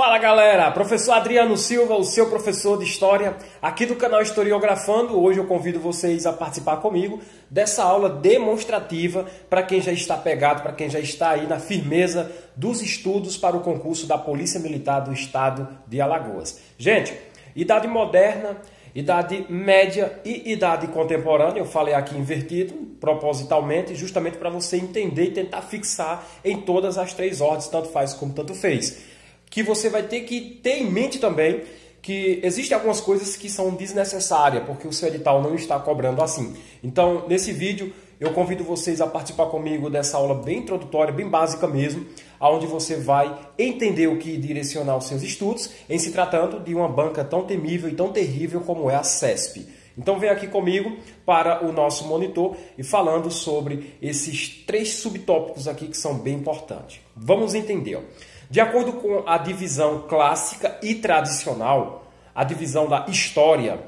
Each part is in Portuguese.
Fala galera, professor Adriano Silva, o seu professor de História, aqui do canal Historiografando. Hoje eu convido vocês a participar comigo dessa aula demonstrativa para quem já está pegado, para quem já está aí na firmeza dos estudos para o concurso da Polícia Militar do Estado de Alagoas. Gente, idade moderna, idade média e idade contemporânea, eu falei aqui invertido, propositalmente, justamente para você entender e tentar fixar em todas as três ordens, tanto faz como tanto fez. Que você vai ter que ter em mente também que existem algumas coisas que são desnecessárias, porque o seu edital não está cobrando assim. Então, nesse vídeo, eu convido vocês a participar comigo dessa aula bem introdutória, bem básica mesmo, onde você vai entender o que direcionar os seus estudos, em se tratando de uma banca tão temível e tão terrível como é a CESP. Então vem aqui comigo para o nosso monitor e falando sobre esses três subtópicos aqui que são bem importantes. Vamos entender, ó. De acordo com a divisão clássica e tradicional, a divisão da história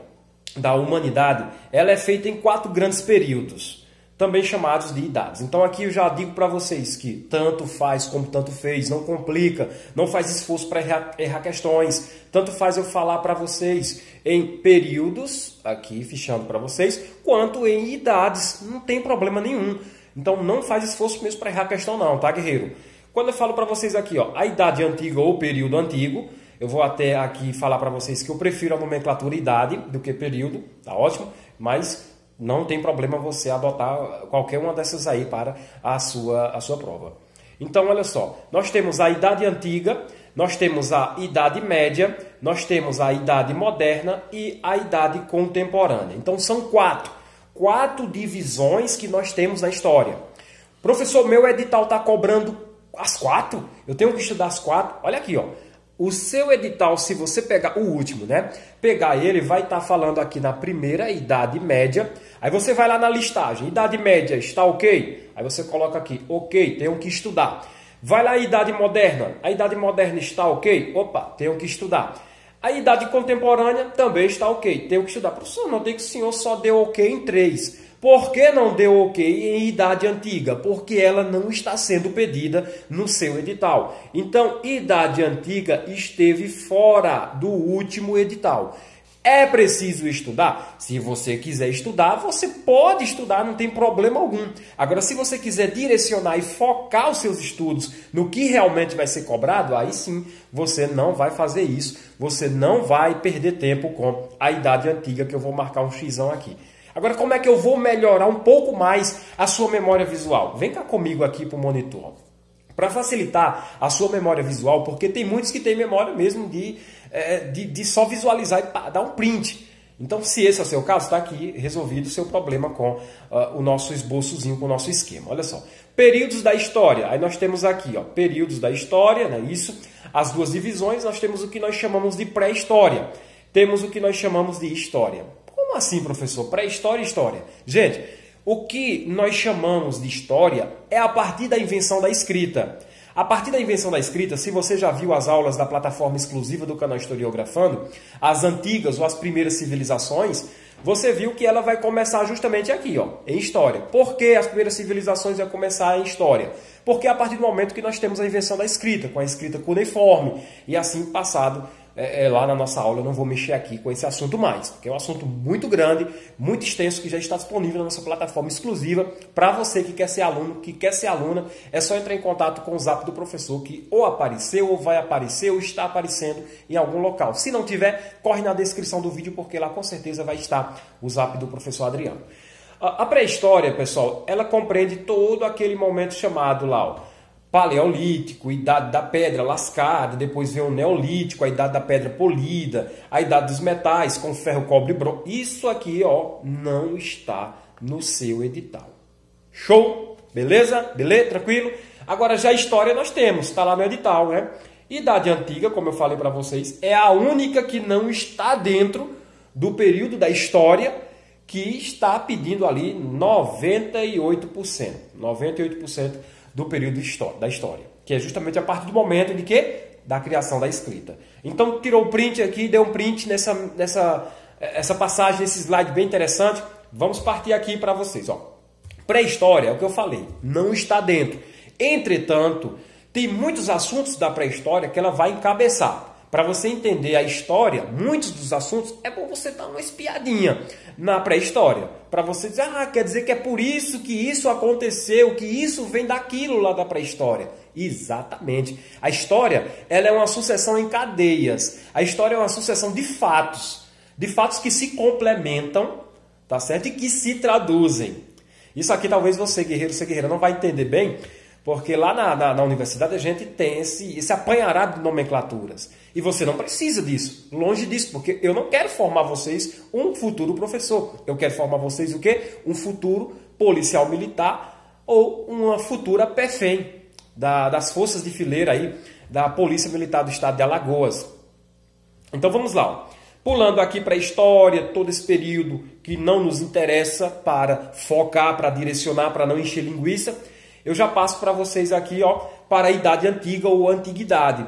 da humanidade, ela é feita em 4 grandes períodos, também chamados de idades. Então aqui eu já digo para vocês que tanto faz como tanto fez, não complica, não faz esforço para errar questões, tanto faz eu falar para vocês em períodos, aqui fichando para vocês, quanto em idades, não tem problema nenhum. Então não faz esforço mesmo para errar questão não, tá, guerreiro? Quando eu falo para vocês aqui, ó, a idade antiga ou período antigo, eu vou até aqui falar para vocês que eu prefiro a nomenclatura idade do que período, tá ótimo? Mas não tem problema você adotar qualquer uma dessas aí para a sua prova. Então, olha só, nós temos a idade antiga, nós temos a idade média, nós temos a idade moderna e a idade contemporânea. Então, são quatro divisões que nós temos na história. Professor, meu edital está cobrando as 4? Eu tenho que estudar as 4? Olha aqui, ó. O seu edital, se você pegar o último, né? Pegar ele, vai estar falando aqui na primeira idade média. Aí você vai lá na listagem. Idade média, está ok? Aí você coloca aqui, ok, tenho que estudar. Vai lá a idade moderna. A idade moderna está ok? Opa, tenho que estudar. A idade contemporânea também está ok, tenho que estudar. Professor, não tem que o senhor só deu ok em 3. Por que não deu ok em idade antiga? Porque ela não está sendo pedida no seu edital. Então, idade antiga esteve fora do último edital. É preciso estudar? Se você quiser estudar, você pode estudar, não tem problema algum. Agora, se você quiser direcionar e focar os seus estudos no que realmente vai ser cobrado, aí sim, você não vai fazer isso. Você não vai perder tempo com a idade antiga, que eu vou marcar um xizão aqui. Agora, como é que eu vou melhorar um pouco mais a sua memória visual? Vem cá comigo aqui para o monitor. Para facilitar a sua memória visual, porque tem muitos que têm memória mesmo de só visualizar e dar um print. Então, se esse é o seu caso, está aqui resolvido o seu problema com o nosso esboçozinho, com o nosso esquema. Olha só, períodos da história. Aí nós temos aqui, ó, períodos da história, né? Isso, as duas divisões, nós temos o que nós chamamos de pré-história. Temos o que nós chamamos de história. Como assim, professor? Pré-história e história. Gente, o que nós chamamos de história é a partir da invenção da escrita. A partir da invenção da escrita, se você já viu as aulas da plataforma exclusiva do canal Historiografando, as antigas ou as primeiras civilizações, você viu que ela vai começar justamente aqui, ó, em história. Por que as primeiras civilizações vão começar em história? Porque é a partir do momento que nós temos a invenção da escrita, com a escrita cuneiforme, e assim passado. Lá na nossa aula eu não vou mexer aqui com esse assunto mais, porque é um assunto muito grande, muito extenso, que já está disponível na nossa plataforma exclusiva para você que quer ser aluno, que quer ser aluna. É só entrar em contato com o zap do professor, que ou apareceu, ou vai aparecer, ou está aparecendo em algum local. Se não tiver, corre na descrição do vídeo, porque lá com certeza vai estar o zap do professor Adriano. A pré-história, pessoal, ela compreende todo aquele momento chamado lá, ó, Paleolítico, idade da pedra lascada, depois vem o Neolítico, a idade da pedra polida, a idade dos metais, com ferro, cobre e bronze. Isso aqui, ó, não está no seu edital. Show? Beleza? Beleza? Tranquilo? Agora já a história nós temos, está lá no edital, né? Idade antiga, como eu falei para vocês, é a única que não está dentro do período da história, que está pedindo ali 98%. 98% do período da história, que é justamente a partir do momento de quê? Da criação da escrita. Então, tirou o print aqui, deu um print nessa passagem, nesse slide bem interessante. Vamos partir aqui para vocês. Pré-história, é o que eu falei, não está dentro. Entretanto, Tem muitos assuntos da pré-história que ela vai encabeçar. Para você entender a história, muitos dos assuntos, é bom você dar uma espiadinha na pré-história. Para você dizer, quer dizer que é por isso que isso aconteceu, que isso vem daquilo lá da pré-história. Exatamente. A história, ela é uma sucessão em cadeias. A história é uma sucessão de fatos que se complementam, tá certo? E que se traduzem. Isso aqui talvez você, guerreiro, você guerreira, não vai entender bem, porque lá na universidade a gente tem esse apanharado de nomenclaturas. E você não precisa disso. Longe disso, porque eu não quero formar vocês um futuro professor. Eu quero formar vocês o quê? Um futuro policial militar ou uma futura PFEM das forças de fileira aí da Polícia Militar do Estado de Alagoas. Então vamos lá. Pulando aqui para a história, todo esse período que não nos interessa para focar, para direcionar, para não encher linguiça, eu já passo para vocês aqui, para a Idade Antiga ou Antiguidade.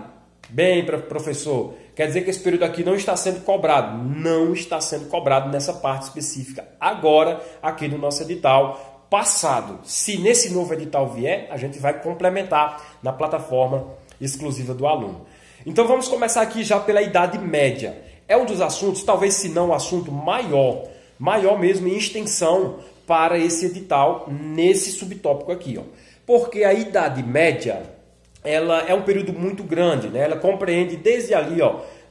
Bem, professor, quer dizer que esse período aqui não está sendo cobrado. Não está sendo cobrado nessa parte específica. Agora, aqui no nosso edital passado. Se nesse novo edital vier, a gente vai complementar na plataforma exclusiva do aluno. Então vamos começar aqui já pela Idade Média. É um dos assuntos, talvez se não o assunto maior mesmo em extensão para esse edital, nesse subtópico aqui. Porque a Idade Média, ela é um período muito grande, né? Ela compreende desde ali,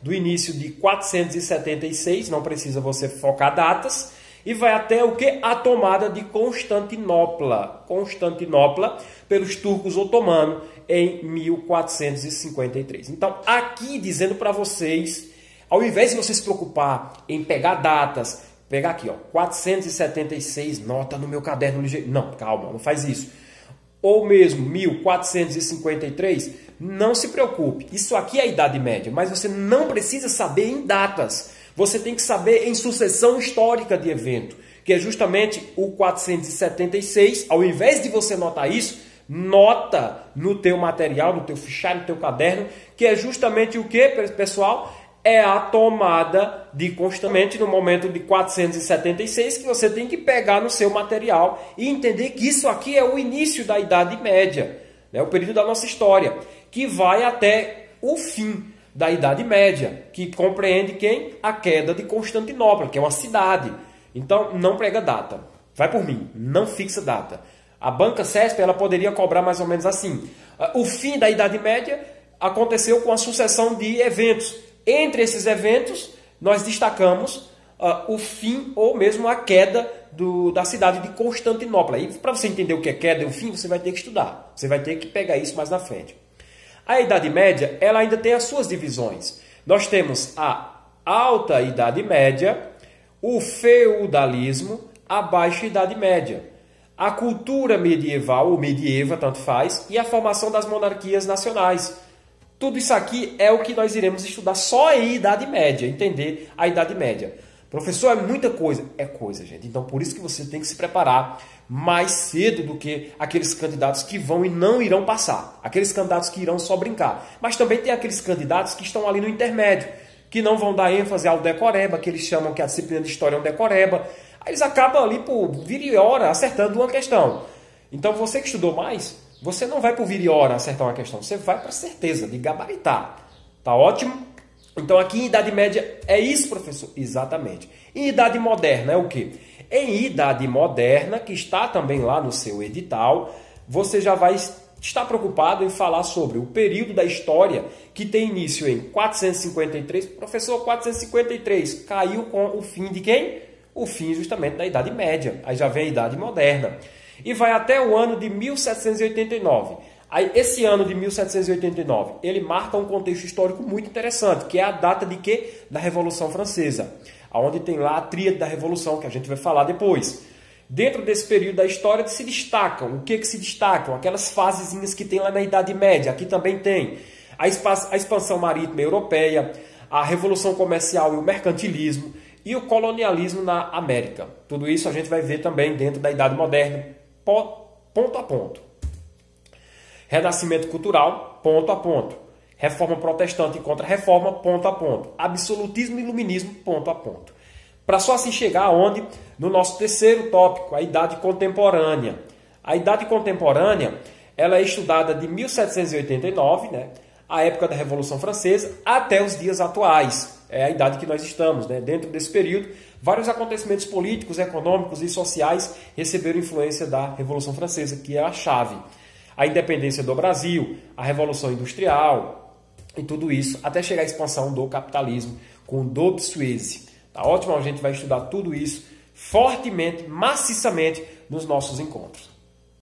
do início de 476, não precisa você focar datas, e vai até o que? A tomada de Constantinopla. Constantinopla pelos turcos otomanos em 1453. Então, aqui dizendo para vocês, ao invés de você se preocupar em pegar datas, pegar aqui, 476, nota no meu caderno ligeiro. Não, calma, não faz isso. Ou mesmo 1453, não se preocupe. Isso aqui é a Idade Média, mas você não precisa saber em datas. Você tem que saber em sucessão histórica de evento, que é justamente o 476. Ao invés de você notar isso, nota no teu material, no teu fichário, no teu caderno, que é justamente o que, pessoal? É a tomada de Constantinopla no momento de 476, que você tem que pegar no seu material e entender que isso aqui é o início da Idade Média, né? O período da nossa história, que vai até o fim da Idade Média, que compreende quem? A queda de Constantinopla, que é uma cidade. Então, não prega data. Vai por mim, não fixa data. A banca CESP ela poderia cobrar mais ou menos assim. O fim da Idade Média aconteceu com a sucessão de eventos. Entre esses eventos, nós destacamos o fim ou mesmo a queda da cidade de Constantinopla. E para você entender o que é queda e o fim, você vai ter que estudar. Você vai ter que pegar isso mais na frente. A Idade Média, ela ainda tem as suas divisões. Nós temos a Alta Idade Média, o feudalismo, a Baixa Idade Média, a cultura medieval, ou medieva, tanto faz, e a formação das monarquias nacionais. Tudo isso aqui é o que nós iremos estudar só em Idade Média, entender a Idade Média. Professor, é muita coisa. É coisa, gente. Então, por isso que você tem que se preparar mais cedo do que aqueles candidatos que vão e não irão passar. Aqueles candidatos que irão só brincar. Mas também tem aqueles candidatos que estão ali no intermédio, que não vão dar ênfase ao decoreba, que eles chamam que a disciplina de história é um decoreba. Aí eles acabam ali por vir e hora acertando uma questão. Então, você que estudou mais, você não vai por vir e hora acertar uma questão, você vai para certeza de gabaritar. Tá ótimo? Então aqui em Idade Média é isso, professor? Exatamente. Em Idade Moderna é o quê? Em Idade Moderna, que está também lá no seu edital, você já vai estar preocupado em falar sobre o período da história que tem início em 453. Professor, 453 caiu com o fim de quem? O fim justamente da Idade Média. Aí já vem a Idade Moderna. E vai até o ano de 1789. Aí, esse ano de 1789, ele marca um contexto histórico muito interessante, que é a data de quê? Da Revolução Francesa, onde tem lá a tríade da Revolução, que a gente vai falar depois. Dentro desse período da história se destacam, o que se destacam? Aquelas fasezinhas que tem lá na Idade Média, aqui também tem a expansão marítima europeia, a Revolução Comercial e o mercantilismo, e o colonialismo na América. Tudo isso a gente vai ver também dentro da Idade Moderna, ponto a ponto. Renascimento cultural, ponto a ponto. Reforma protestante contra reforma, ponto a ponto. Absolutismo e iluminismo, ponto a ponto. Para só assim chegar aonde? No nosso terceiro tópico, a Idade Contemporânea. A Idade Contemporânea, Ela é estudada de 1789, né, a época da Revolução Francesa, até os dias atuais. É a idade que nós estamos, né? Dentro desse período, vários acontecimentos políticos, econômicos e sociais receberam influência da Revolução Francesa, que é a chave. A independência do Brasil, a Revolução Industrial e tudo isso, até chegar à expansão do capitalismo com o Dobshues. Tá ótimo? A gente vai estudar tudo isso fortemente, maciçamente nos nossos encontros.